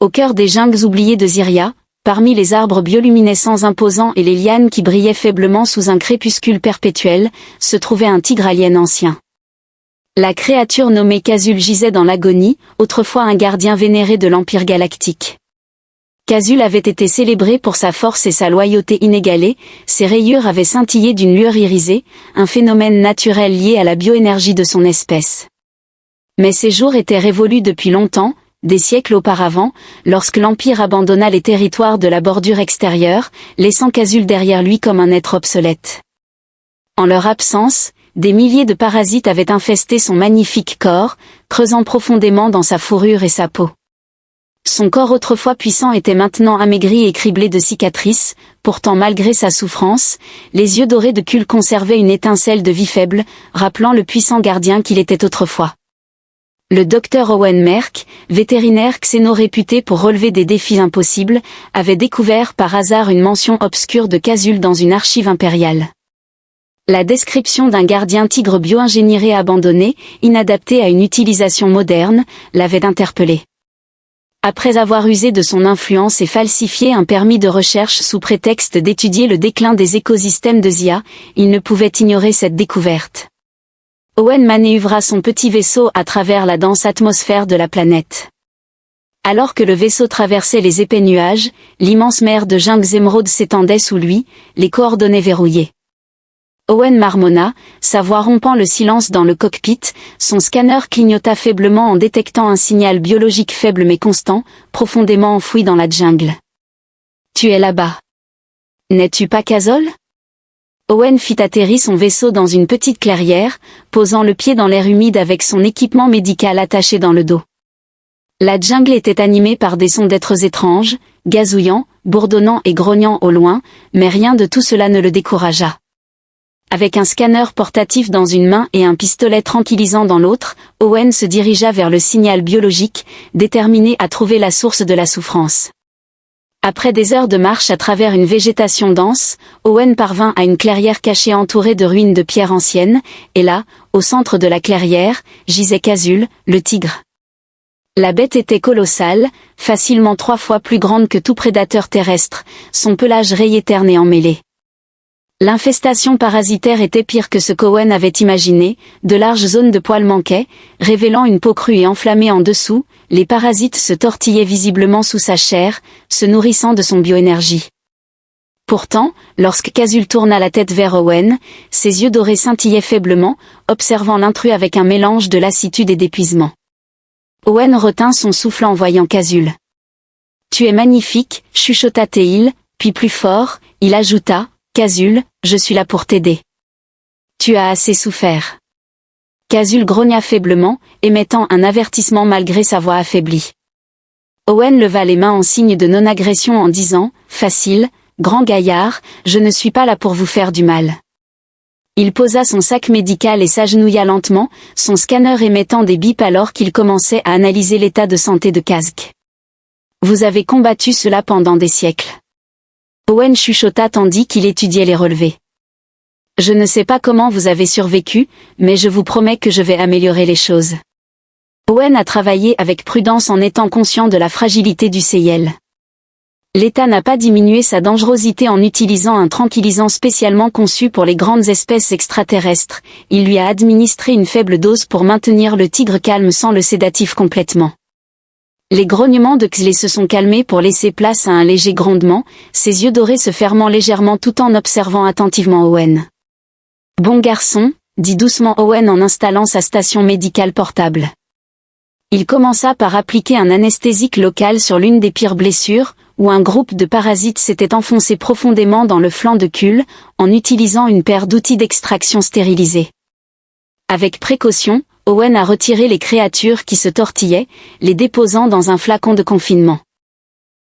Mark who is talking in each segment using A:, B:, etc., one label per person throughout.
A: Au cœur des jungles oubliées de Ziria, parmi les arbres bioluminescents imposants et les lianes qui brillaient faiblement sous un crépuscule perpétuel, se trouvait un tigre alien ancien. La créature nommée Kazul gisait dans l'agonie, autrefois un gardien vénéré de l'Empire galactique. Kazul avait été célébré pour sa force et sa loyauté inégalée, ses rayures avaient scintillé d'une lueur irisée, un phénomène naturel lié à la bioénergie de son espèce. Mais ses jours étaient révolus depuis longtemps, des siècles auparavant, lorsque l'Empire abandonna les territoires de la bordure extérieure, laissant Kazul derrière lui comme un être obsolète. En leur absence, des milliers de parasites avaient infesté son magnifique corps, creusant profondément dans sa fourrure et sa peau. Son corps autrefois puissant était maintenant amaigri et criblé de cicatrices, pourtant malgré sa souffrance, les yeux dorés de Kul conservaient une étincelle de vie faible, rappelant le puissant gardien qu'il était autrefois. Le docteur Owen Merck, vétérinaire xéno réputé pour relever des défis impossibles, avait découvert par hasard une mention obscure de Kazul dans une archive impériale. La description d'un gardien tigre bio-ingénieré abandonné, inadapté à une utilisation moderne, l'avait interpellé. Après avoir usé de son influence et falsifié un permis de recherche sous prétexte d'étudier le déclin des écosystèmes de Zia, il ne pouvait ignorer cette découverte. Owen manœuvra son petit vaisseau à travers la dense atmosphère de la planète. Alors que le vaisseau traversait les épais nuages, l'immense mer de jungles émeraudes s'étendait sous lui, les coordonnées verrouillées. Owen marmonna, sa voix rompant le silence dans le cockpit, son scanner clignota faiblement en détectant un signal biologique faible mais constant, profondément enfoui dans la jungle. « Tu es là-bas. N'es-tu pas Kazol ?» Owen fit atterrir son vaisseau dans une petite clairière, posant le pied dans l'air humide avec son équipement médical attaché dans le dos. La jungle était animée par des sons d'êtres étranges, gazouillants, bourdonnants et grognant au loin, mais rien de tout cela ne le découragea. Avec un scanner portatif dans une main et un pistolet tranquillisant dans l'autre, Owen se dirigea vers le signal biologique, déterminé à trouver la source de la souffrance. Après des heures de marche à travers une végétation dense, Owen parvint à une clairière cachée entourée de ruines de pierres anciennes, et là, au centre de la clairière, gisait Kazul, le tigre. La bête était colossale, facilement 3 fois plus grande que tout prédateur terrestre, son pelage rayé terne et emmêlé. L'infestation parasitaire était pire que ce qu'Owen avait imaginé, de larges zones de poils manquaient, révélant une peau crue et enflammée en dessous, les parasites se tortillaient visiblement sous sa chair, se nourrissant de son bioénergie. Pourtant, lorsque Kazul tourna la tête vers Owen, ses yeux dorés scintillaient faiblement, observant l'intrus avec un mélange de lassitude et d'épuisement. Owen retint son souffle en voyant Kazul. « Tu es magnifique, chuchota Teil, puis plus fort, il ajouta, « Kazul, je suis là pour t'aider. Tu as assez souffert. » Kazul grogna faiblement, émettant un avertissement malgré sa voix affaiblie. Owen leva les mains en signe de non-agression en disant, « Facile, grand gaillard, je ne suis pas là pour vous faire du mal. » Il posa son sac médical et s'agenouilla lentement, son scanner émettant des bips alors qu'il commençait à analyser l'état de santé de Kazk. « Vous avez combattu cela pendant des siècles. » Owen chuchota tandis qu'il étudiait les relevés. « Je ne sais pas comment vous avez survécu, mais je vous promets que je vais améliorer les choses. » Owen a travaillé avec prudence en étant conscient de la fragilité du Seyel. L'État n'a pas diminué sa dangerosité en utilisant un tranquillisant spécialement conçu pour les grandes espèces extraterrestres, il lui a administré une faible dose pour maintenir le tigre calme sans le sédatif complètement. Les grognements de Xley se sont calmés pour laisser place à un léger grondement, ses yeux dorés se fermant légèrement tout en observant attentivement Owen. « Bon garçon », dit doucement Owen en installant sa station médicale portable. Il commença par appliquer un anesthésique local sur l'une des pires blessures, où un groupe de parasites s'était enfoncé profondément dans le flanc de Kul, en utilisant une paire d'outils d'extraction stérilisés. Avec précaution, Owen a retiré les créatures qui se tortillaient, les déposant dans un flacon de confinement.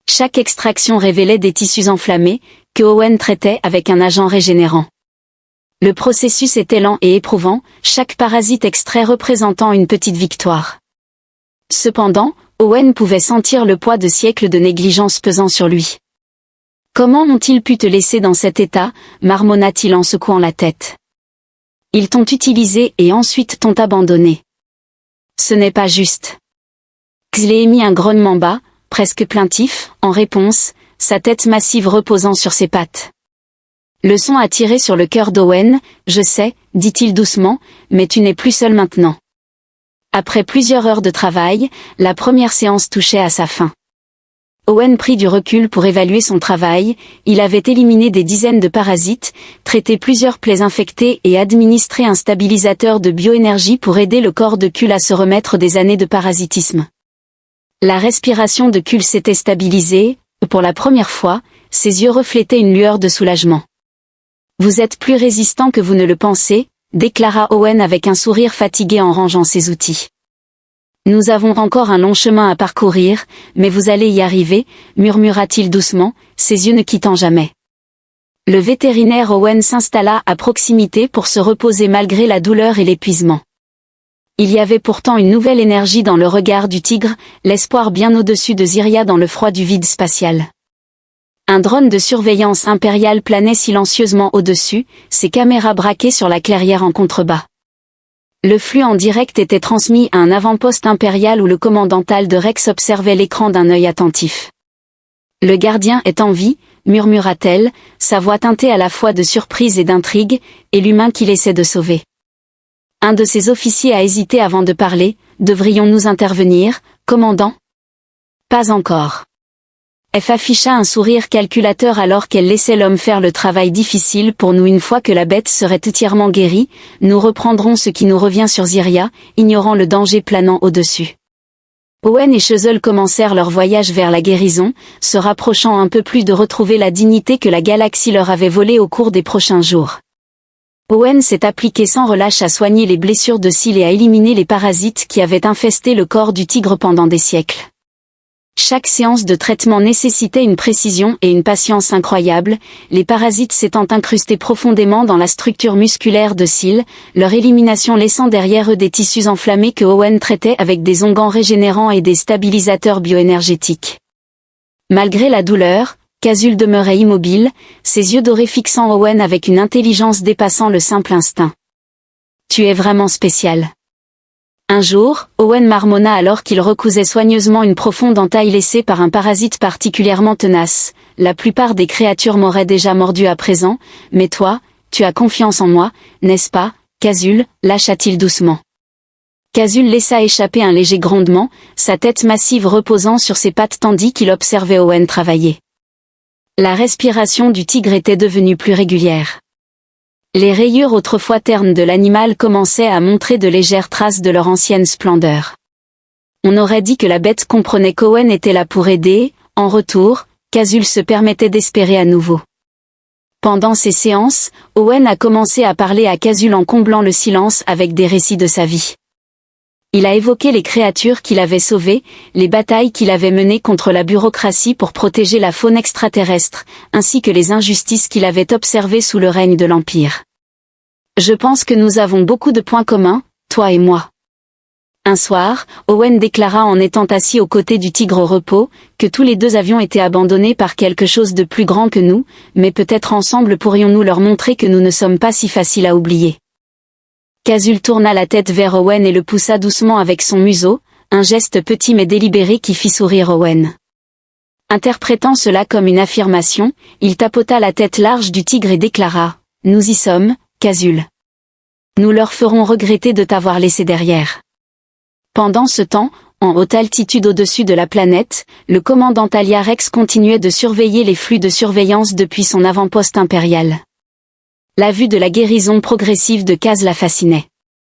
A: Chaque extraction révélait des tissus enflammés, que Owen traitait avec un agent régénérant. Le processus était lent et éprouvant, chaque parasite extrait représentant une petite victoire. Cependant, Owen pouvait sentir le poids de siècles de négligence pesant sur lui. « Comment ont-ils pu te laisser dans cet état ?» marmonna-t-il en secouant la tête. « Ils t'ont utilisé et ensuite t'ont abandonné. Ce n'est pas juste. » Xley émit un grognement bas, presque plaintif, en réponse, sa tête massive reposant sur ses pattes. Le son a tiré sur le cœur d'Owen. « Je sais, dit-il doucement, mais tu n'es plus seul maintenant. » Après plusieurs heures de travail, la première séance touchait à sa fin. Owen prit du recul pour évaluer son travail. Il avait éliminé des dizaines de parasites, traité plusieurs plaies infectées et administré un stabilisateur de bioénergie pour aider le corps de Kul à se remettre des années de parasitisme. La respiration de Kul s'était stabilisée. Pour la première fois, ses yeux reflétaient une lueur de soulagement. « Vous êtes plus résistant que vous ne le pensez », déclara Owen avec un sourire fatigué en rangeant ses outils. « Nous avons encore un long chemin à parcourir, mais vous allez y arriver, » murmura-t-il doucement, ses yeux ne quittant jamais. Le vétérinaire Owen s'installa à proximité pour se reposer malgré la douleur et l'épuisement. Il y avait pourtant une nouvelle énergie dans le regard du tigre, l'espoir bien au-dessus de Ziria dans le froid du vide spatial. Un drone de surveillance impériale planait silencieusement au-dessus, ses caméras braquées sur la clairière en contrebas. Le flux en direct était transmis à un avant-poste impérial où le commandant Tal de Rex observait l'écran d'un œil attentif. « Le gardien est en vie », murmura-t-elle, sa voix teintée à la fois de surprise et d'intrigue, et l'humain qu'il essaie de sauver. Un de ses officiers a hésité avant de parler. « Devrions-nous intervenir, commandant ?»« Pas encore. » F afficha un sourire calculateur alors qu'elle laissait l'homme faire le travail difficile pour nous. Une fois que la bête serait entièrement guérie, nous reprendrons ce qui nous revient sur Ziria, ignorant le danger planant au-dessus. Owen et Chezel commencèrent leur voyage vers la guérison, se rapprochant un peu plus de retrouver la dignité que la galaxie leur avait volée au cours des prochains jours. Owen s'est appliqué sans relâche à soigner les blessures de Syl et à éliminer les parasites qui avaient infesté le corps du tigre pendant des siècles. Chaque séance de traitement nécessitait une précision et une patience incroyables, les parasites s'étant incrustés profondément dans la structure musculaire de Syl, leur élimination laissant derrière eux des tissus enflammés que Owen traitait avec des onguents régénérants et des stabilisateurs bioénergétiques. Malgré la douleur, Kazul demeurait immobile, ses yeux dorés fixant Owen avec une intelligence dépassant le simple instinct. « Tu es vraiment spécial. » Un jour, Owen marmonna alors qu'il recousait soigneusement une profonde entaille laissée par un parasite particulièrement tenace. « La plupart des créatures m'auraient déjà mordu à présent, mais toi, tu as confiance en moi, n'est-ce pas, Kazul ?» lâcha-t-il doucement. Kazul laissa échapper un léger grondement, sa tête massive reposant sur ses pattes tandis qu'il observait Owen travailler. La respiration du tigre était devenue plus régulière. Les rayures autrefois ternes de l'animal commençaient à montrer de légères traces de leur ancienne splendeur. On aurait dit que la bête comprenait qu'Owen était là pour aider. En retour, Kazul se permettait d'espérer à nouveau. Pendant ces séances, Owen a commencé à parler à Kazul en comblant le silence avec des récits de sa vie. Il a évoqué les créatures qu'il avait sauvées, les batailles qu'il avait menées contre la bureaucratie pour protéger la faune extraterrestre, ainsi que les injustices qu'il avait observées sous le règne de l'Empire. « Je pense que nous avons beaucoup de points communs, toi et moi. » Un soir, Owen déclara en étant assis aux côtés du tigre au repos, que tous les deux avions été abandonnés par quelque chose de plus grand que nous, mais peut-être ensemble pourrions-nous leur montrer que nous ne sommes pas si faciles à oublier. Kazul tourna la tête vers Owen et le poussa doucement avec son museau, un geste petit mais délibéré qui fit sourire Owen. Interprétant cela comme une affirmation, il tapota la tête large du tigre et déclara « Nous y sommes, Kazul. Nous leur ferons regretter de t'avoir laissé derrière. » Pendant ce temps, en haute altitude au-dessus de la planète, le commandant Talia Rex continuait de surveiller les flux de surveillance depuis son avant-poste impérial. La vue de la guérison progressive de Kaz la fascinait.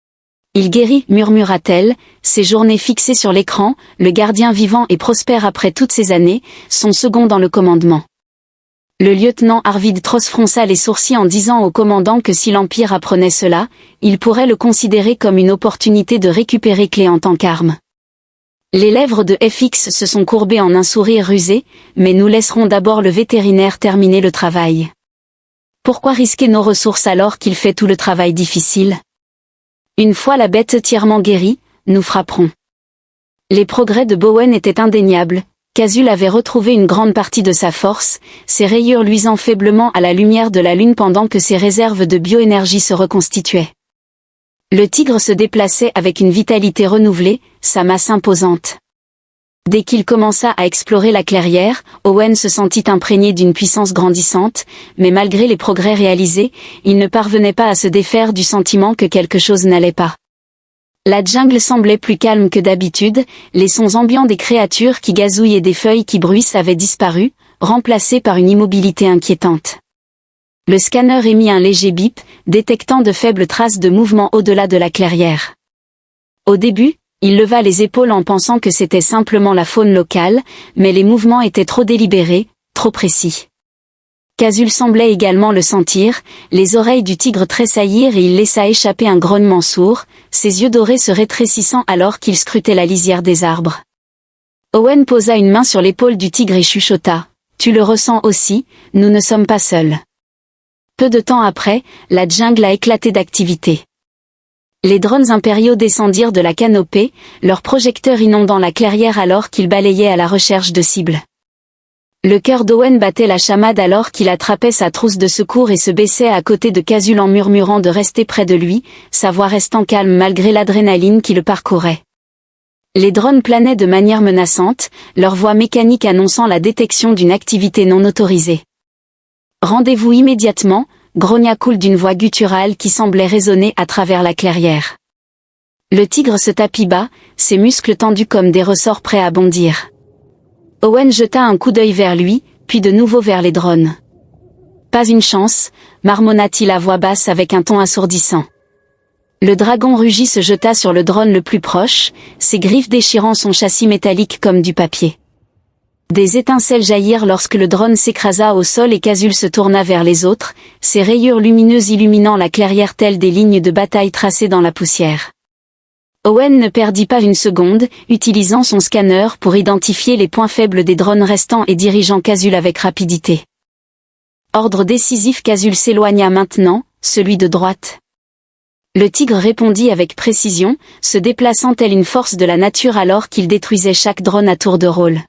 A: « Il guérit, murmura-t-elle, ses journées fixées sur l'écran, le gardien vivant et prospère après toutes ces années, son second dans le commandement. » Le lieutenant Arvid Tross fronça les sourcils en disant au commandant que si l'Empire apprenait cela, il pourrait le considérer comme une opportunité de récupérer Clé en tant qu'arme. Les lèvres de FX se sont courbées en un sourire rusé, mais nous laisserons d'abord le vétérinaire terminer le travail. Pourquoi risquer nos ressources alors qu'il fait tout le travail difficile? Une fois la bête entièrement guérie, nous frapperons. Les progrès de Bowen étaient indéniables. Kazul avait retrouvé une grande partie de sa force, ses rayures luisant faiblement à la lumière de la lune pendant que ses réserves de bioénergie se reconstituaient. Le tigre se déplaçait avec une vitalité renouvelée, sa masse imposante. Dès qu'il commença à explorer la clairière, Owen se sentit imprégné d'une puissance grandissante, mais malgré les progrès réalisés, il ne parvenait pas à se défaire du sentiment que quelque chose n'allait pas. La jungle semblait plus calme que d'habitude, les sons ambiants des créatures qui gazouillent et des feuilles qui bruissent avaient disparu, remplacés par une immobilité inquiétante. Le scanner émit un léger bip, détectant de faibles traces de mouvement au-delà de la clairière. Au début, il leva les épaules en pensant que c'était simplement la faune locale, mais les mouvements étaient trop délibérés, trop précis. Kazul semblait également le sentir, les oreilles du tigre tressaillirent et il laissa échapper un grognement sourd, ses yeux dorés se rétrécissant alors qu'il scrutait la lisière des arbres. Owen posa une main sur l'épaule du tigre et chuchota. « Tu le ressens aussi, nous ne sommes pas seuls. » Peu de temps après, la jungle a éclaté d'activité. Les drones impériaux descendirent de la canopée, leurs projecteurs inondant la clairière alors qu'ils balayaient à la recherche de cibles. Le cœur d'Owen battait la chamade alors qu'il attrapait sa trousse de secours et se baissait à côté de Kazul en murmurant de rester près de lui, sa voix restant calme malgré l'adrénaline qui le parcourait. Les drones planaient de manière menaçante, leur voix mécanique annonçant la détection d'une activité non autorisée. « Rendez-vous immédiatement », grogna Cool d'une voix gutturale qui semblait résonner à travers la clairière. Le tigre se tapit bas, ses muscles tendus comme des ressorts prêts à bondir. Owen jeta un coup d'œil vers lui, puis de nouveau vers les drones. « Pas une chance », marmonna-t-il à voix basse avec un ton assourdissant. Le dragon rugit se jeta sur le drone le plus proche, ses griffes déchirant son châssis métallique comme du papier. Des étincelles jaillirent lorsque le drone s'écrasa au sol et Kazul se tourna vers les autres, ses rayures lumineuses illuminant la clairière telles des lignes de bataille tracées dans la poussière. Owen ne perdit pas une seconde, utilisant son scanner pour identifier les points faibles des drones restants et dirigeant Kazul avec rapidité. Ordre décisif, Kazul s'éloigna maintenant, celui de droite. Le tigre répondit avec précision, se déplaçant tel une force de la nature alors qu'il détruisait chaque drone à tour de rôle.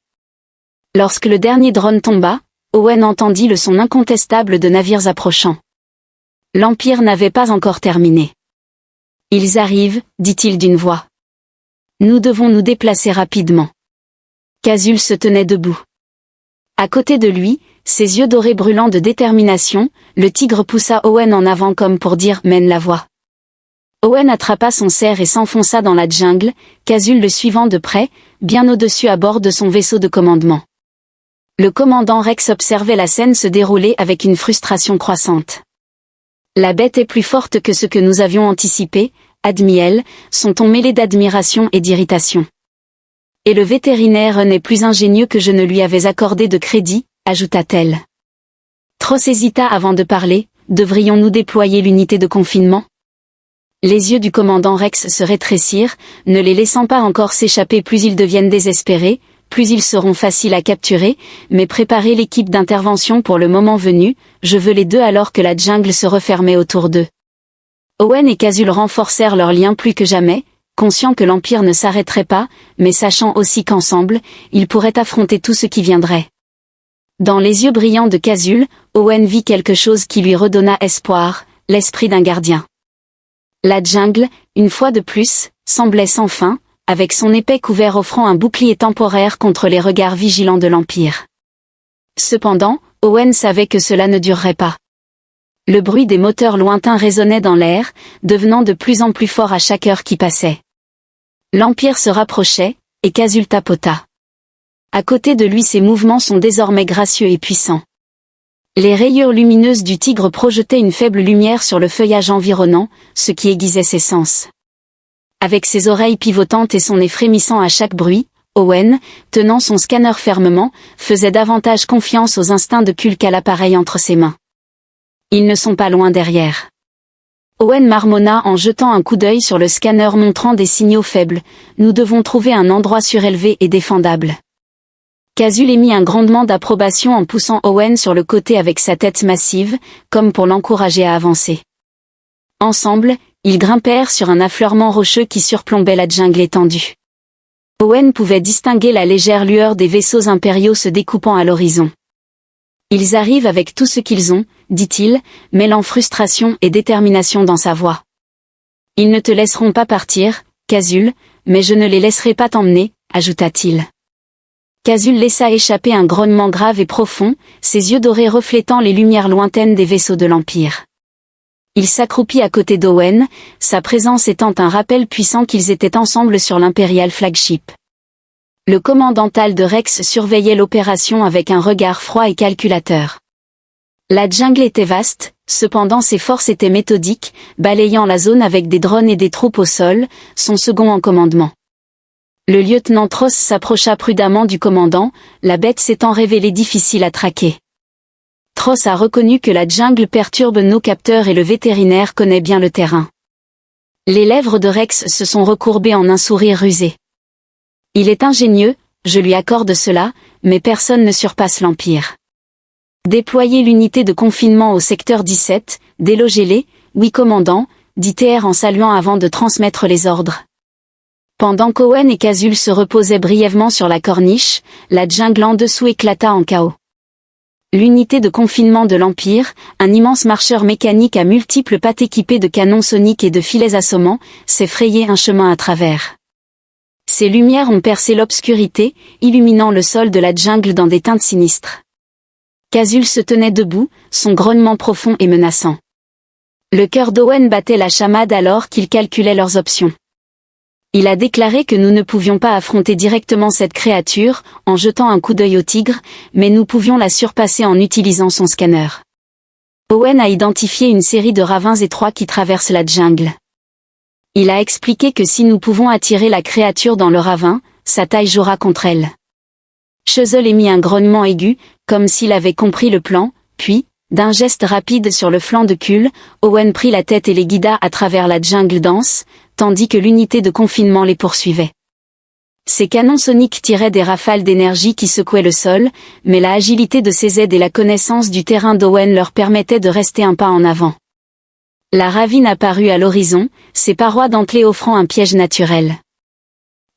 A: Lorsque le dernier drone tomba, Owen entendit le son incontestable de navires approchant. L'Empire n'avait pas encore terminé. « Ils arrivent », dit-il d'une voix. « Nous devons nous déplacer rapidement. » Kazul se tenait debout. À côté de lui, ses yeux dorés brûlant de détermination, le tigre poussa Owen en avant comme pour dire « mène la voie ». Owen attrapa son cerf et s'enfonça dans la jungle, Kazul le suivant de près, bien au-dessus à bord de son vaisseau de commandement. Le commandant Rex observait la scène se dérouler avec une frustration croissante. « La bête est plus forte que ce que nous avions anticipé », admit-elle, son ton mêlé d'admiration et d'irritation. « Et le vétérinaire n'est plus ingénieux que je ne lui avais accordé de crédit », ajouta-t-elle. Tross hésita avant de parler. « Devrions-nous déployer l'unité de confinement ?» Les yeux du commandant Rex se rétrécirent, ne les laissant pas encore s'échapper. Plus ils deviennent désespérés, plus ils seront faciles à capturer, mais préparez l'équipe d'intervention pour le moment venu, je veux les deux alors que la jungle se refermait autour d'eux. Owen et Kazul renforcèrent leurs liens plus que jamais, conscients que l'Empire ne s'arrêterait pas, mais sachant aussi qu'ensemble, ils pourraient affronter tout ce qui viendrait. Dans les yeux brillants de Kazul, Owen vit quelque chose qui lui redonna espoir, l'esprit d'un gardien. La jungle, une fois de plus, semblait sans fin, avec son épais couvert offrant un bouclier temporaire contre les regards vigilants de l'Empire. Cependant, Owen savait que cela ne durerait pas. Le bruit des moteurs lointains résonnait dans l'air, devenant de plus en plus fort à chaque heure qui passait. L'Empire se rapprochait, et Kazul tapota. À côté de lui, ses mouvements sont désormais gracieux et puissants. Les rayures lumineuses du tigre projetaient une faible lumière sur le feuillage environnant, ce qui aiguisait ses sens. Avec ses oreilles pivotantes et son nez frémissant à chaque bruit, Owen, tenant son scanner fermement, faisait davantage confiance aux instincts de Kul qu'à l'appareil entre ses mains. Ils ne sont pas loin derrière. Owen marmonna en jetant un coup d'œil sur le scanner montrant des signaux faibles. Nous devons trouver un endroit surélevé et défendable. Kazul émit un grondement d'approbation en poussant Owen sur le côté avec sa tête massive, comme pour l'encourager à avancer. Ensemble, ils grimpèrent sur un affleurement rocheux qui surplombait la jungle étendue. Owen pouvait distinguer la légère lueur des vaisseaux impériaux se découpant à l'horizon. « Ils arrivent avec tout ce qu'ils ont », dit-il, mêlant frustration et détermination dans sa voix. « Ils ne te laisseront pas partir, Kazul, mais je ne les laisserai pas t'emmener », ajouta-t-il. Kazul laissa échapper un grognement grave et profond, ses yeux dorés reflétant les lumières lointaines des vaisseaux de l'Empire. Il s'accroupit à côté d'Owen, sa présence étant un rappel puissant qu'ils étaient ensemble sur l'Imperial Flagship. Le commandant Tal de Rex surveillait l'opération avec un regard froid et calculateur. La jungle était vaste, cependant ses forces étaient méthodiques, balayant la zone avec des drones et des troupes au sol, son second en commandement. Le lieutenant Tross s'approcha prudemment du commandant, la bête s'étant révélée difficile à traquer. Tross a reconnu que la jungle perturbe nos capteurs et le vétérinaire connaît bien le terrain. Les lèvres de Rex se sont recourbées en un sourire rusé. Il est ingénieux, je lui accorde cela, mais personne ne surpasse l'Empire. Déployez l'unité de confinement au secteur 17, délogez-les, oui commandant, dit TR en saluant avant de transmettre les ordres. Pendant qu'Owen et Kazul se reposaient brièvement sur la corniche, la jungle en dessous éclata en chaos. L'unité de confinement de l'Empire, un immense marcheur mécanique à multiples pattes équipé de canons soniques et de filets assommants, s'est frayé un chemin à travers. Ses lumières ont percé l'obscurité, illuminant le sol de la jungle dans des teintes sinistres. Kazul se tenait debout, son grognement profond et menaçant. Le cœur d'Owen battait la chamade alors qu'il calculait leurs options. Il a déclaré que nous ne pouvions pas affronter directement cette créature, en jetant un coup d'œil au tigre, mais nous pouvions la surpasser en utilisant son scanner. Owen a identifié une série de ravins étroits qui traversent la jungle. Il a expliqué que si nous pouvons attirer la créature dans le ravin, sa taille jouera contre elle. Chuzzel émit un grognement aigu, comme s'il avait compris le plan, puis, d'un geste rapide sur le flanc de Kull, Owen prit la tête et les guida à travers la jungle dense, tandis que l'unité de confinement les poursuivait. Ces canons soniques tiraient des rafales d'énergie qui secouaient le sol, mais la agilité de ses aides et la connaissance du terrain d'Owen leur permettaient de rester un pas en avant. La ravine apparut à l'horizon, ses parois dentelées offrant un piège naturel.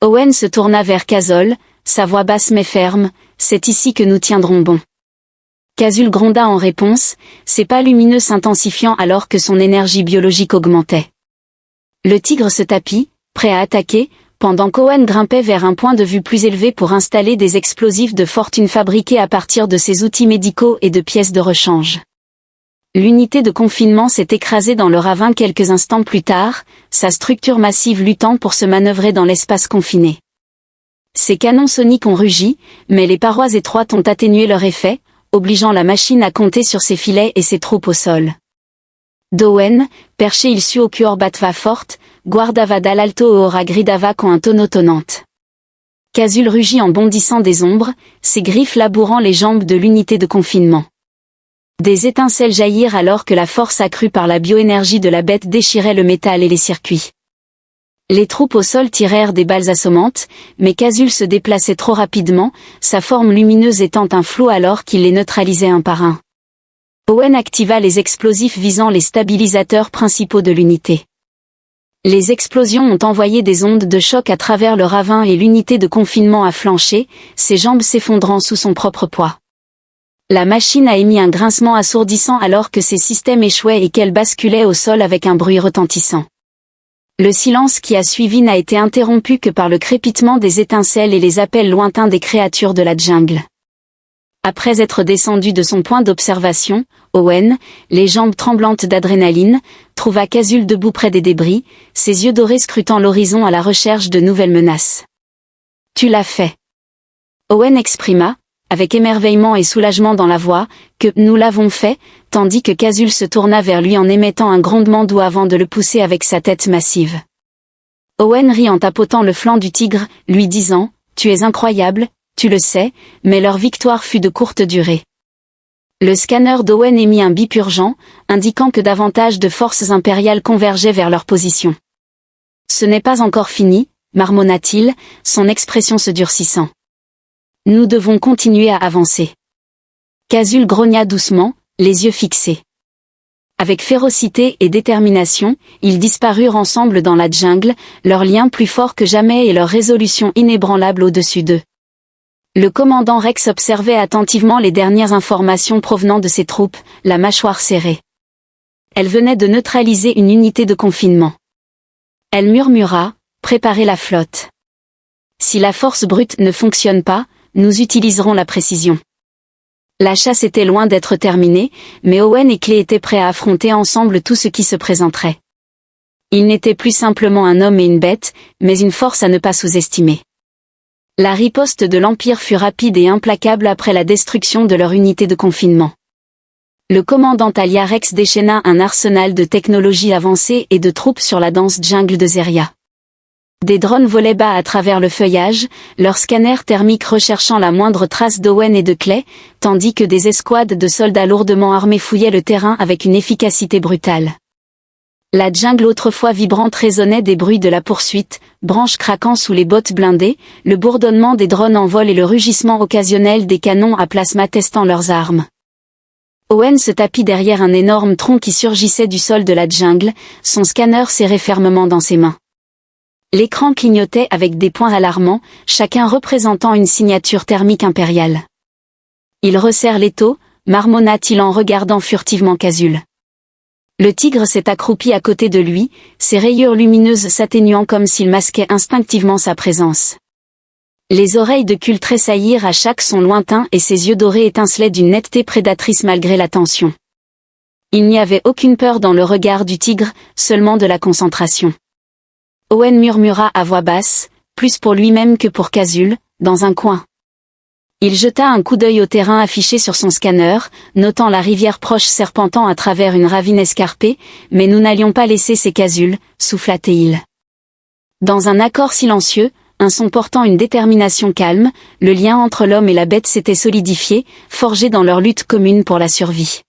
A: Owen se tourna vers Kazol, sa voix basse mais ferme, « C'est ici que nous tiendrons bon. » Kazul gronda en réponse, ses pas lumineux s'intensifiant alors que son énergie biologique augmentait. Le tigre se tapit, prêt à attaquer, pendant qu'Owen grimpait vers un point de vue plus élevé pour installer des explosifs de fortune fabriqués à partir de ses outils médicaux et de pièces de rechange. L'unité de confinement s'est écrasée dans le ravin quelques instants plus tard, sa structure massive luttant pour se manœuvrer dans l'espace confiné. Ses canons soniques ont rugi, mais les parois étroites ont atténué leur effet, obligeant la machine à compter sur ses filets et ses troupes au sol. D'Owen, perché il suo cuor batva forte, guardava dall'alto ora gridava con un tonneau tonnante. Kazul rugit en bondissant des ombres, ses griffes labourant les jambes de l'unité de confinement. Des étincelles jaillirent alors que la force accrue par la bioénergie de la bête déchirait le métal et les circuits. Les troupes au sol tirèrent des balles assommantes, mais Kazul se déplaçait trop rapidement, sa forme lumineuse étant un flot alors qu'il les neutralisait un par un. Owen activa les explosifs visant les stabilisateurs principaux de l'unité. Les explosions ont envoyé des ondes de choc à travers le ravin et l'unité de confinement a flanché, ses jambes s'effondrant sous son propre poids. La machine a émis un grincement assourdissant alors que ses systèmes échouaient et qu'elle basculait au sol avec un bruit retentissant. Le silence qui a suivi n'a été interrompu que par le crépitement des étincelles et les appels lointains des créatures de la jungle. Après être descendu de son point d'observation, Owen, les jambes tremblantes d'adrénaline, trouva Kazul debout près des débris, ses yeux dorés scrutant l'horizon à la recherche de nouvelles menaces. « Tu l'as fait. » Owen exprima, avec émerveillement et soulagement dans la voix, que « nous l'avons fait », tandis que Kazul se tourna vers lui en émettant un grondement doux avant de le pousser avec sa tête massive. Owen rit en tapotant le flanc du tigre, lui disant « Tu es incroyable, tu le sais, mais leur victoire fut de courte durée. » Le scanner d'Owen émit un bip urgent, indiquant que davantage de forces impériales convergeaient vers leur position. « Ce n'est pas encore fini, » marmonna-t-il, son expression se durcissant. « Nous devons continuer à avancer. » Kazul grogna doucement, les yeux fixés. Avec férocité et détermination, ils disparurent ensemble dans la jungle, leur lien plus fort que jamais et leur résolution inébranlable au-dessus d'eux. Le commandant Rex observait attentivement les dernières informations provenant de ses troupes, la mâchoire serrée. Elle venait de neutraliser une unité de confinement. Elle murmura, « Préparez la flotte. Si la force brute ne fonctionne pas, nous utiliserons la précision. La chasse était loin d'être terminée, mais Owen et Clay étaient prêts à affronter ensemble tout ce qui se présenterait. Ils n'étaient plus simplement un homme et une bête, mais une force à ne pas sous-estimer. La riposte de l'Empire fut rapide et implacable après la destruction de leur unité de confinement. Le commandant Talia Rex déchaîna un arsenal de technologies avancées et de troupes sur la dense jungle de Zeria. Des drones volaient bas à travers le feuillage, leurs scanners thermiques recherchant la moindre trace d'Owen et de Clay, tandis que des escouades de soldats lourdement armés fouillaient le terrain avec une efficacité brutale. La jungle autrefois vibrante résonnait des bruits de la poursuite, branches craquant sous les bottes blindées, le bourdonnement des drones en vol et le rugissement occasionnel des canons à plasma testant leurs armes. Owen se tapit derrière un énorme tronc qui surgissait du sol de la jungle, son scanner serré fermement dans ses mains. L'écran clignotait avec des points alarmants, chacun représentant une signature thermique impériale. Il resserre l'étau, marmonna-t-il en regardant furtivement Kazul. Le tigre s'est accroupi à côté de lui, ses rayures lumineuses s'atténuant comme s'il masquait instinctivement sa présence. Les oreilles de Kul tressaillirent à chaque son lointain et ses yeux dorés étincelaient d'une netteté prédatrice malgré la tension. Il n'y avait aucune peur dans le regard du tigre, seulement de la concentration. Owen murmura à voix basse, plus pour lui-même que pour Kazul, dans un coin. Il jeta un coup d'œil au terrain affiché sur son scanner, notant la rivière proche serpentant à travers une ravine escarpée, mais nous n'allions pas laisser ces Kazul, souffla-t-il. Dans un accord silencieux, un son portant une détermination calme, le lien entre l'homme et la bête s'était solidifié, forgé dans leur lutte commune pour la survie.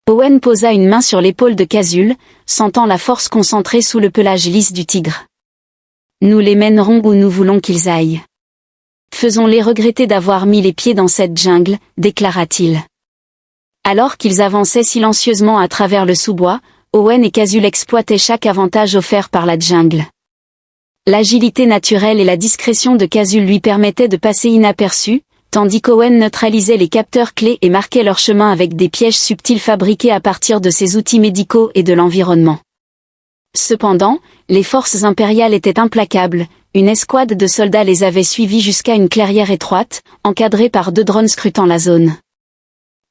A: Owen posa une main sur l'épaule de Kazul, sentant la force concentrée sous le pelage lisse du tigre. Nous les mènerons où nous voulons qu'ils aillent. Faisons-les regretter d'avoir mis les pieds dans cette jungle, déclara-t-il. Alors qu'ils avançaient silencieusement à travers le sous-bois, Owen et Kazul exploitaient chaque avantage offert par la jungle. L'agilité naturelle et la discrétion de Kazul lui permettaient de passer inaperçu, tandis qu'Owen neutralisait les capteurs clés et marquait leur chemin avec des pièges subtils fabriqués à partir de ses outils médicaux et de l'environnement. Cependant, les forces impériales étaient implacables, une escouade de soldats les avait suivis jusqu'à une clairière étroite, encadrée par 2 drones scrutant la zone.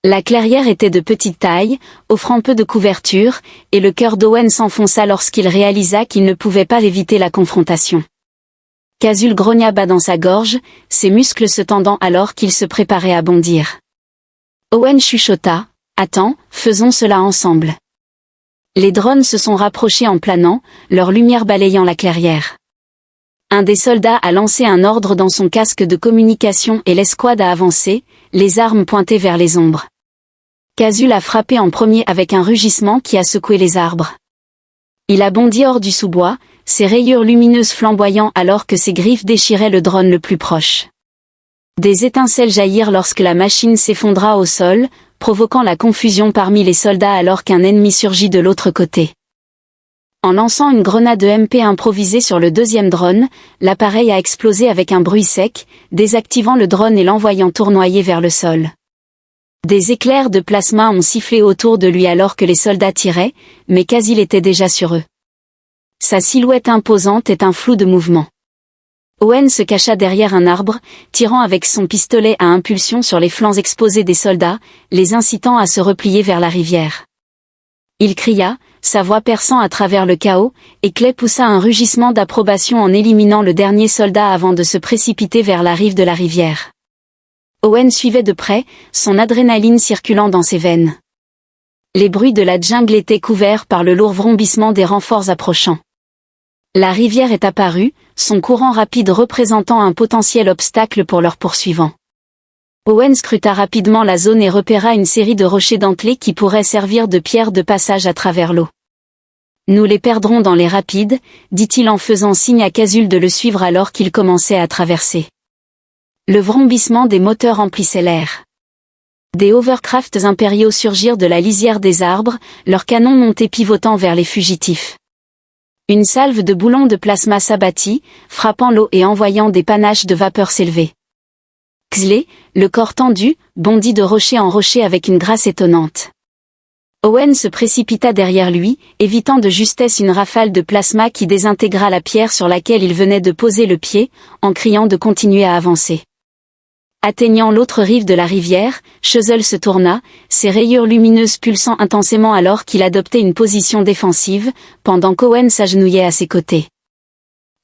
A: La clairière était de petite taille, offrant peu de couverture, et le cœur d'Owen s'enfonça lorsqu'il réalisa qu'il ne pouvait pas éviter la confrontation. Kazul grogna bas dans sa gorge, ses muscles se tendant alors qu'il se préparait à bondir. Owen chuchota, « Attends, faisons cela ensemble. » Les drones se sont rapprochés en planant, leur lumière balayant la clairière. Un des soldats a lancé un ordre dans son casque de communication et l'escouade a avancé, les armes pointées vers les ombres. Kazul a frappé en premier avec un rugissement qui a secoué les arbres. Il a bondi hors du sous-bois, ses rayures lumineuses flamboyant alors que ses griffes déchiraient le drone le plus proche. Des étincelles jaillirent lorsque la machine s'effondra au sol, provoquant la confusion parmi les soldats alors qu'un ennemi surgit de l'autre côté. En lançant une grenade EMP improvisée sur le 2e drone, l'appareil a explosé avec un bruit sec, désactivant le drone et l'envoyant tournoyer vers le sol. Des éclairs de plasma ont sifflé autour de lui alors que les soldats tiraient, mais Kazil était déjà sur eux. Sa silhouette imposante est un flou de mouvement. Owen se cacha derrière un arbre, tirant avec son pistolet à impulsion sur les flancs exposés des soldats, les incitant à se replier vers la rivière. Il cria, sa voix perçant à travers le chaos, et Clay poussa un rugissement d'approbation en éliminant le dernier soldat avant de se précipiter vers la rive de la rivière. Owen suivait de près, son adrénaline circulant dans ses veines. Les bruits de la jungle étaient couverts par le lourd vrombissement des renforts approchant. La rivière est apparue, son courant rapide représentant un potentiel obstacle pour leurs poursuivants. Owen scruta rapidement la zone et repéra une série de rochers dentelés qui pourraient servir de pierre de passage à travers l'eau. « Nous les perdrons dans les rapides », dit-il en faisant signe à Kazul de le suivre alors qu'il commençait à traverser. Le vrombissement des moteurs emplissait l'air. Des hovercrafts impériaux surgirent de la lisière des arbres, leurs canons montés pivotant vers les fugitifs. Une salve de boulons de plasma s'abattit, frappant l'eau et envoyant des panaches de vapeur s'élever. Xlé, le corps tendu, bondit de rocher en rocher avec une grâce étonnante. Owen se précipita derrière lui, évitant de justesse une rafale de plasma qui désintégra la pierre sur laquelle il venait de poser le pied, en criant de continuer à avancer. Atteignant l'autre rive de la rivière, Chuzzel se tourna, ses rayures lumineuses pulsant intensément alors qu'il adoptait une position défensive, pendant qu'Owen s'agenouillait à ses côtés.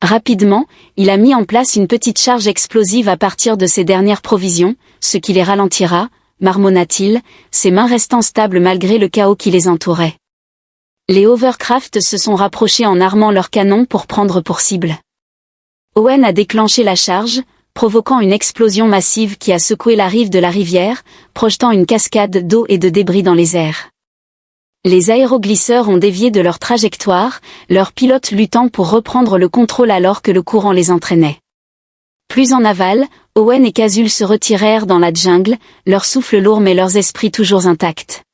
A: Rapidement, il a mis en place une petite charge explosive à partir de ses dernières provisions, ce qui les ralentira, marmonna-t-il, ses mains restant stables malgré le chaos qui les entourait. Les Hovercraft se sont rapprochés en armant leurs canons pour prendre pour cible. Owen a déclenché la charge, provoquant une explosion massive qui a secoué la rive de la rivière, projetant une cascade d'eau et de débris dans les airs. Les aéroglisseurs ont dévié de leur trajectoire, leurs pilotes luttant pour reprendre le contrôle alors que le courant les entraînait. Plus en aval, Owen et Kazul se retirèrent dans la jungle, leur souffle lourd mais leurs esprits toujours intacts.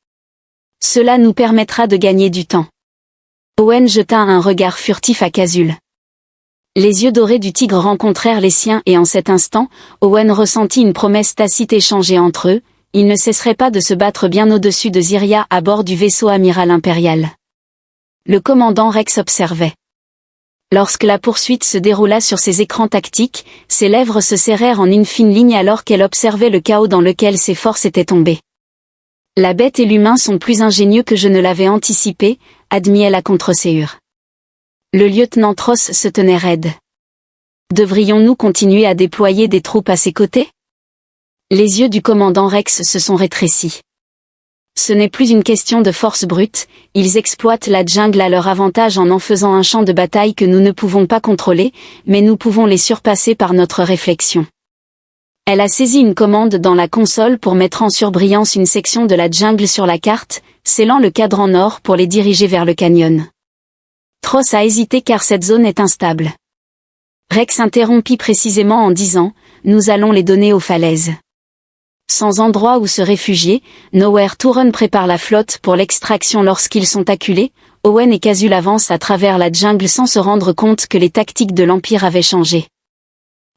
A: Cela nous permettra de gagner du temps. Owen jeta un regard furtif à Kazul. Les yeux dorés du tigre rencontrèrent les siens et en cet instant, Owen ressentit une promesse tacite échangée entre eux, ils ne cesseraient pas de se battre bien au-dessus de Zyria à bord du vaisseau amiral impérial. Le commandant Rex observait. Lorsque la poursuite se déroula sur ses écrans tactiques, ses lèvres se serrèrent en une fine ligne alors qu'elle observait le chaos dans lequel ses forces étaient tombées. La bête et l'humain sont plus ingénieux que je ne l'avais anticipé, admit-elle à contre-séhure. Le lieutenant Tross se tenait raide. Devrions-nous continuer à déployer des troupes à ses côtés? Les yeux du commandant Rex se sont rétrécis. Ce n'est plus une question de force brute, ils exploitent la jungle à leur avantage en faisant un champ de bataille que nous ne pouvons pas contrôler, mais nous pouvons les surpasser par notre réflexion. Elle a saisi une commande dans la console pour mettre en surbrillance une section de la jungle sur la carte, scellant le cadran nord pour les diriger vers le canyon. Tross a hésité car cette zone est instable. Rex interrompit précisément en disant « Nous allons les donner aux falaises ». Sans endroit où se réfugier, Nowhere to Run prépare la flotte pour l'extraction lorsqu'ils sont acculés, Owen et Kazul avancent à travers la jungle sans se rendre compte que les tactiques de l'Empire avaient changé.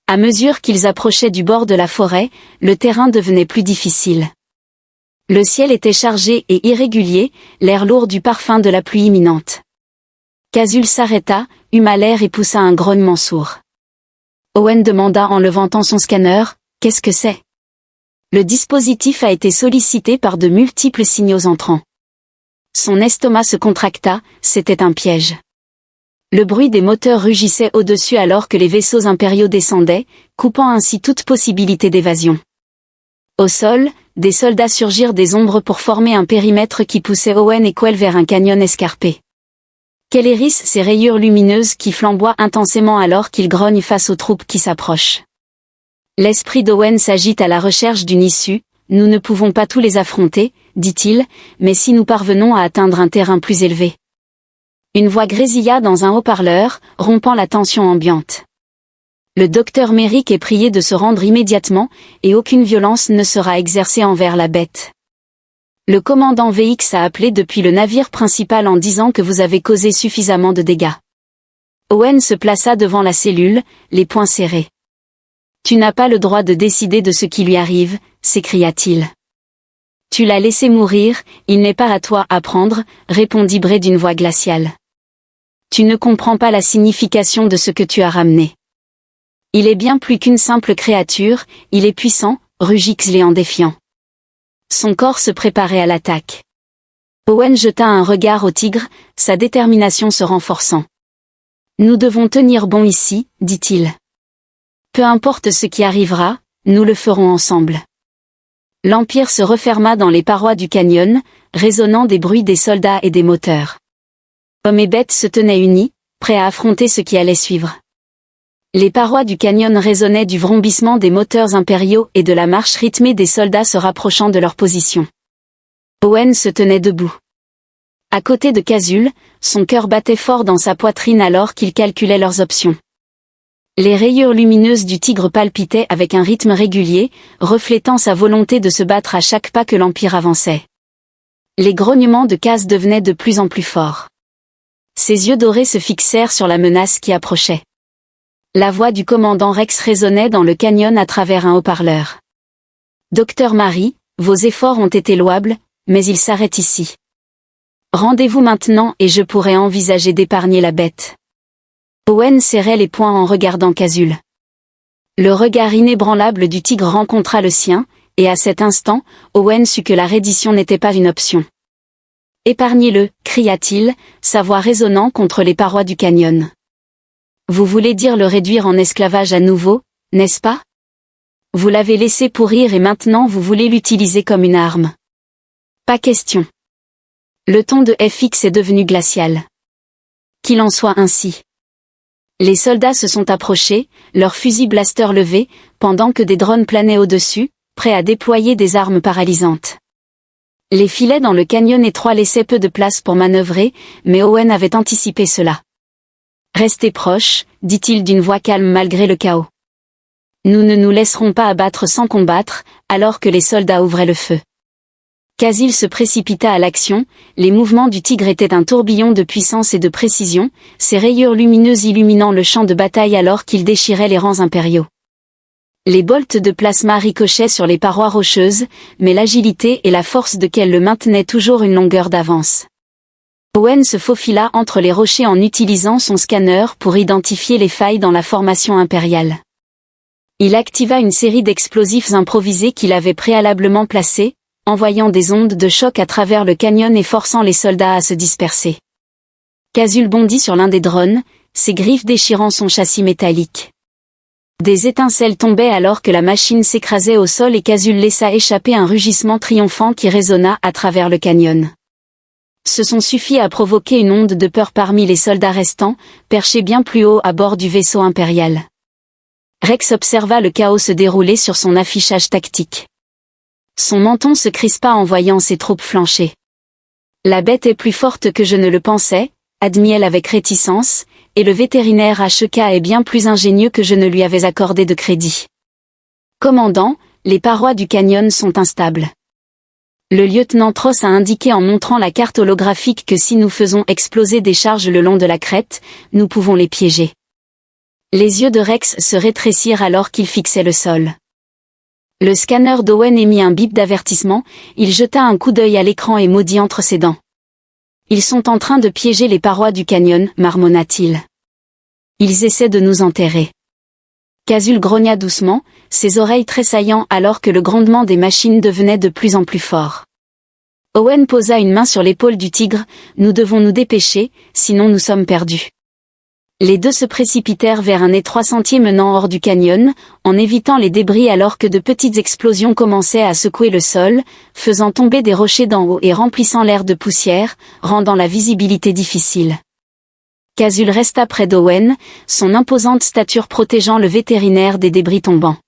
A: À mesure qu'ils approchaient du bord de la forêt, le terrain devenait plus difficile. Le ciel était chargé et irrégulier, l'air lourd du parfum de la pluie imminente. Kazul s'arrêta, huma l'air et poussa un grognement sourd. Owen demanda en levantant son scanner, « Qu'est-ce que c'est ?» Le dispositif a été sollicité par de multiples signaux entrants. Son estomac se contracta, c'était un piège. Le bruit des moteurs rugissait au-dessus alors que les vaisseaux impériaux descendaient, coupant ainsi toute possibilité d'évasion. Au sol, des soldats surgirent des ombres pour former un périmètre qui poussait Owen et Quell vers un canyon escarpé. Quelle hérisse ces rayures lumineuses qui flamboient intensément alors qu'ils grognent face aux troupes qui s'approchent. L'esprit d'Owen s'agite à la recherche d'une issue, nous ne pouvons pas tous les affronter, dit-il, mais si nous parvenons à atteindre un terrain plus élevé. Une voix grésilla dans un haut-parleur, rompant la tension ambiante. Le docteur Merrick est prié de se rendre immédiatement, et aucune violence ne sera exercée envers la bête. Le commandant VX a appelé depuis le navire principal en disant que vous avez causé suffisamment de dégâts. Owen se plaça devant la cellule, les poings serrés. Tu n'as pas le droit de décider de ce qui lui arrive, s'écria-t-il. Tu l'as laissé mourir, il n'est pas à toi à prendre, répondit Bray d'une voix glaciale. Tu ne comprends pas la signification de ce que tu as ramené. Il est bien plus qu'une simple créature, il est puissant, rugit Xley en défiant. Son corps se préparait à l'attaque. Owen jeta un regard au tigre, sa détermination se renforçant. Nous devons tenir bon ici, dit-il. Peu importe ce qui arrivera, nous le ferons ensemble. L'Empire se referma dans les parois du canyon, résonnant des bruits des soldats et des moteurs. Hommes et bêtes se tenaient unis, prêts à affronter ce qui allait suivre. Les parois du canyon résonnaient du vrombissement des moteurs impériaux et de la marche rythmée des soldats se rapprochant de leur position. Owen se tenait debout. À côté de Kazul, son cœur battait fort dans sa poitrine alors qu'il calculait leurs options. Les rayures lumineuses du tigre palpitaient avec un rythme régulier, reflétant sa volonté de se battre à chaque pas que l'Empire avançait. Les grognements de Kaz devenaient de plus en plus forts. Ses yeux dorés se fixèrent sur la menace qui approchait. La voix du commandant Rex résonnait dans le canyon à travers un haut-parleur. Docteur Marie, vos efforts ont été louables, mais ils s'arrêtent ici. Rendez-vous maintenant et je pourrai envisager d'épargner la bête. Owen serrait les poings en regardant Kazul. Le regard inébranlable du tigre rencontra le sien, et à cet instant, Owen sut que la reddition n'était pas une option. « Épargnez-le » cria-t-il, sa voix résonnant contre les parois du canyon. « Vous voulez dire le réduire en esclavage à nouveau, n'est-ce pas? Vous l'avez laissé pourrir et maintenant vous voulez l'utiliser comme une arme. Pas question. » Le ton de FX est devenu glacial. Qu'il en soit ainsi. Les soldats se sont approchés, leurs fusils blasters levés, pendant que des drones planaient au-dessus, prêts à déployer des armes paralysantes. Les filets dans le canyon étroit laissaient peu de place pour manœuvrer, mais Owen avait anticipé cela. « Restez proches, dit-il d'une voix calme malgré le chaos. Nous ne nous laisserons pas abattre sans combattre, alors que les soldats ouvraient le feu. » Kazil se précipita à l'action, les mouvements du tigre étaient un tourbillon de puissance et de précision, ses rayures lumineuses illuminant le champ de bataille alors qu'il déchirait les rangs impériaux. Les bolts de plasma ricochaient sur les parois rocheuses, mais l'agilité et la force de qu'elle le maintenaient toujours une longueur d'avance. Owen se faufila entre les rochers en utilisant son scanner pour identifier les failles dans la formation impériale. Il activa une série d'explosifs improvisés qu'il avait préalablement placés, envoyant des ondes de choc à travers le canyon et forçant les soldats à se disperser. Kazul bondit sur l'un des drones, ses griffes déchirant son châssis métallique. Des étincelles tombaient alors que la machine s'écrasait au sol et Kazul laissa échapper un rugissement triomphant qui résonna à travers le canyon. Ce son suffit à provoquer une onde de peur parmi les soldats restants, perchés bien plus haut à bord du vaisseau impérial. Rex observa le chaos se dérouler sur son affichage tactique. Son menton se crispa en voyant ses troupes flancher. « La bête est plus forte que je ne le pensais », admit-elle avec réticence, et le vétérinaire HK est bien plus ingénieux que je ne lui avais accordé de crédit. « Commandant, les parois du canyon sont instables. » Le lieutenant Tross a indiqué en montrant la carte holographique que si nous faisons exploser des charges le long de la crête, nous pouvons les piéger. Les yeux de Rex se rétrécirent alors qu'il fixait le sol. Le scanner d'Owen émit un bip d'avertissement, il jeta un coup d'œil à l'écran et maudit entre ses dents. « Ils sont en train de piéger les parois du canyon, marmonna-t-il. Ils essaient de nous enterrer. » Kazul grogna doucement, ses oreilles tressaillant alors que le grondement des machines devenait de plus en plus fort. Owen posa une main sur l'épaule du tigre, « Nous devons nous dépêcher, sinon nous sommes perdus. » Les deux se précipitèrent vers un étroit sentier menant hors du canyon, en évitant les débris alors que de petites explosions commençaient à secouer le sol, faisant tomber des rochers d'en haut et remplissant l'air de poussière, rendant la visibilité difficile. Kazul resta près d'Owen, son imposante stature protégeant le vétérinaire des débris tombants.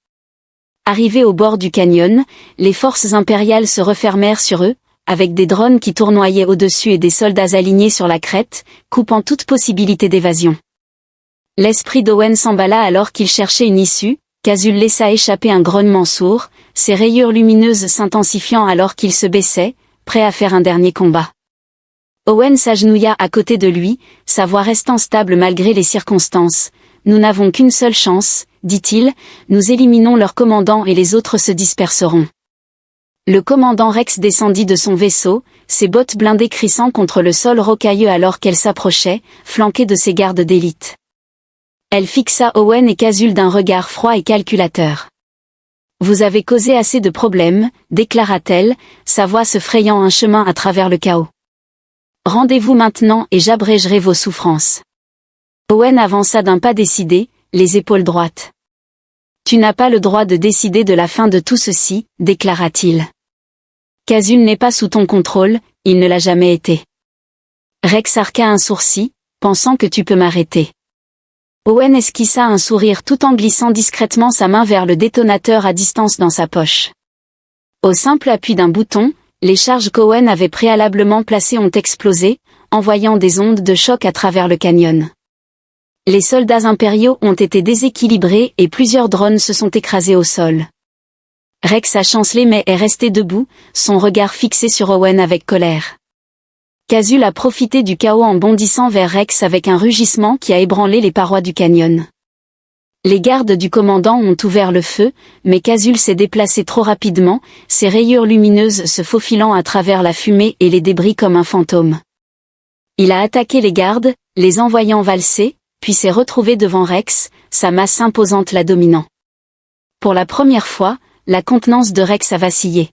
A: Arrivés au bord du canyon, les forces impériales se refermèrent sur eux, avec des drones qui tournoyaient au-dessus et des soldats alignés sur la crête, coupant toute possibilité d'évasion. L'esprit d'Owen s'emballa alors qu'il cherchait une issue, Kazul laissa échapper un grognement sourd, ses rayures lumineuses s'intensifiant alors qu'il se baissait, prêt à faire un dernier combat. Owen s'agenouilla à côté de lui, sa voix restant stable malgré les circonstances. « Nous n'avons qu'une seule chance, dit-il, nous éliminons leur commandant et les autres se disperseront. » Le commandant Rex descendit de son vaisseau, ses bottes blindées crissant contre le sol rocailleux alors qu'elle s'approchait, flanquée de ses gardes d'élite. Elle fixa Owen et Kazul d'un regard froid et calculateur. « Vous avez causé assez de problèmes, » déclara-t-elle, sa voix se frayant un chemin à travers le chaos. « Rendez-vous maintenant et j'abrégerai vos souffrances. » Owen avança d'un pas décidé, les épaules droites. « Tu n'as pas le droit de décider de la fin de tout ceci, » déclara-t-il. « Kazul n'est pas sous ton contrôle, il ne l'a jamais été. » Rex arqua un sourcil, pensant que tu peux m'arrêter. Owen esquissa un sourire tout en glissant discrètement sa main vers le détonateur à distance dans sa poche. Au simple appui d'un bouton, les charges qu'Owen avait préalablement placées ont explosé, envoyant des ondes de choc à travers le canyon. Les soldats impériaux ont été déséquilibrés et plusieurs drones se sont écrasés au sol. Rex a chancelé mais est resté debout, son regard fixé sur Owen avec colère. Kazul a profité du chaos en bondissant vers Rex avec un rugissement qui a ébranlé les parois du canyon. Les gardes du commandant ont ouvert le feu, mais Kazul s'est déplacé trop rapidement, ses rayures lumineuses se faufilant à travers la fumée et les débris comme un fantôme. Il a attaqué les gardes, les envoyant valser, puis s'est retrouvé devant Rex, sa masse imposante la dominant. Pour la première fois, la contenance de Rex a vacillé.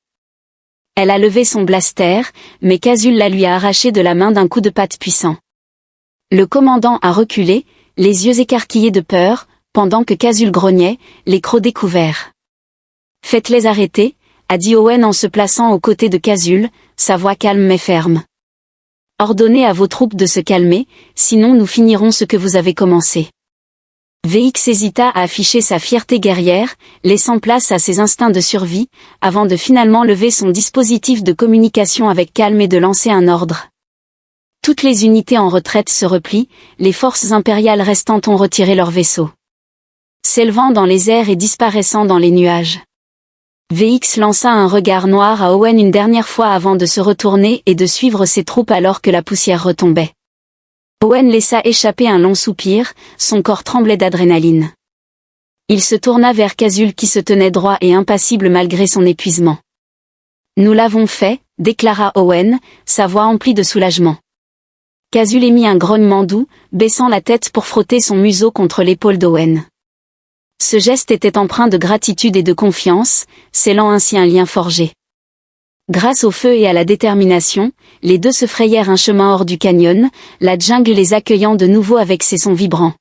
A: Elle a levé son blaster, mais Kazul la lui a arraché de la main d'un coup de patte puissant. Le commandant a reculé, les yeux écarquillés de peur, pendant que Kazul grognait, les crocs découverts. « Faites-les arrêter », a dit Owen en se plaçant aux côtés de Kazul, sa voix calme mais ferme. « Ordonnez à vos troupes de se calmer, sinon nous finirons ce que vous avez commencé. » VX hésita à afficher sa fierté guerrière, laissant place à ses instincts de survie, avant de finalement lever son dispositif de communication avec calme et de lancer un ordre. Toutes les unités en retraite se replient, les forces impériales restantes ont retiré leurs vaisseaux. S'élevant dans les airs et disparaissant dans les nuages. VX lança un regard noir à Owen une dernière fois avant de se retourner et de suivre ses troupes alors que la poussière retombait. Owen laissa échapper un long soupir, son corps tremblait d'adrénaline. Il se tourna vers Kazul qui se tenait droit et impassible malgré son épuisement. « Nous l'avons fait », déclara Owen, sa voix emplie de soulagement. Kazul émit un grognement doux, baissant la tête pour frotter son museau contre l'épaule d'Owen. Ce geste était empreint de gratitude et de confiance, scellant ainsi un lien forgé. Grâce au feu et à la détermination, les deux se frayèrent un chemin hors du canyon, la jungle les accueillant de nouveau avec ses sons vibrants.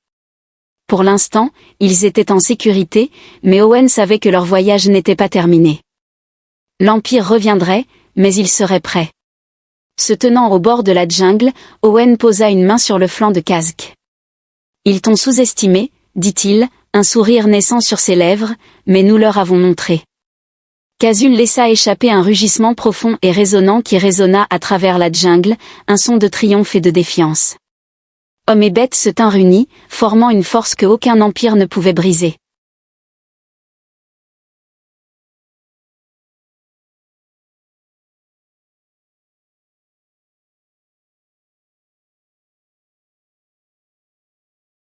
A: Pour l'instant, ils étaient en sécurité, mais Owen savait que leur voyage n'était pas terminé. L'Empire reviendrait, mais il serait prêt. Se tenant au bord de la jungle, Owen posa une main sur le flanc de Kazk. « Ils t'ont sous-estimé, dit-il, un sourire naissant sur ses lèvres, mais nous leur avons montré. » Kazul laissa échapper un rugissement profond et résonnant qui résonna à travers la jungle, un son de triomphe et de défiance. Hommes et bêtes se tinrent unis, formant une force que aucun empire ne pouvait briser.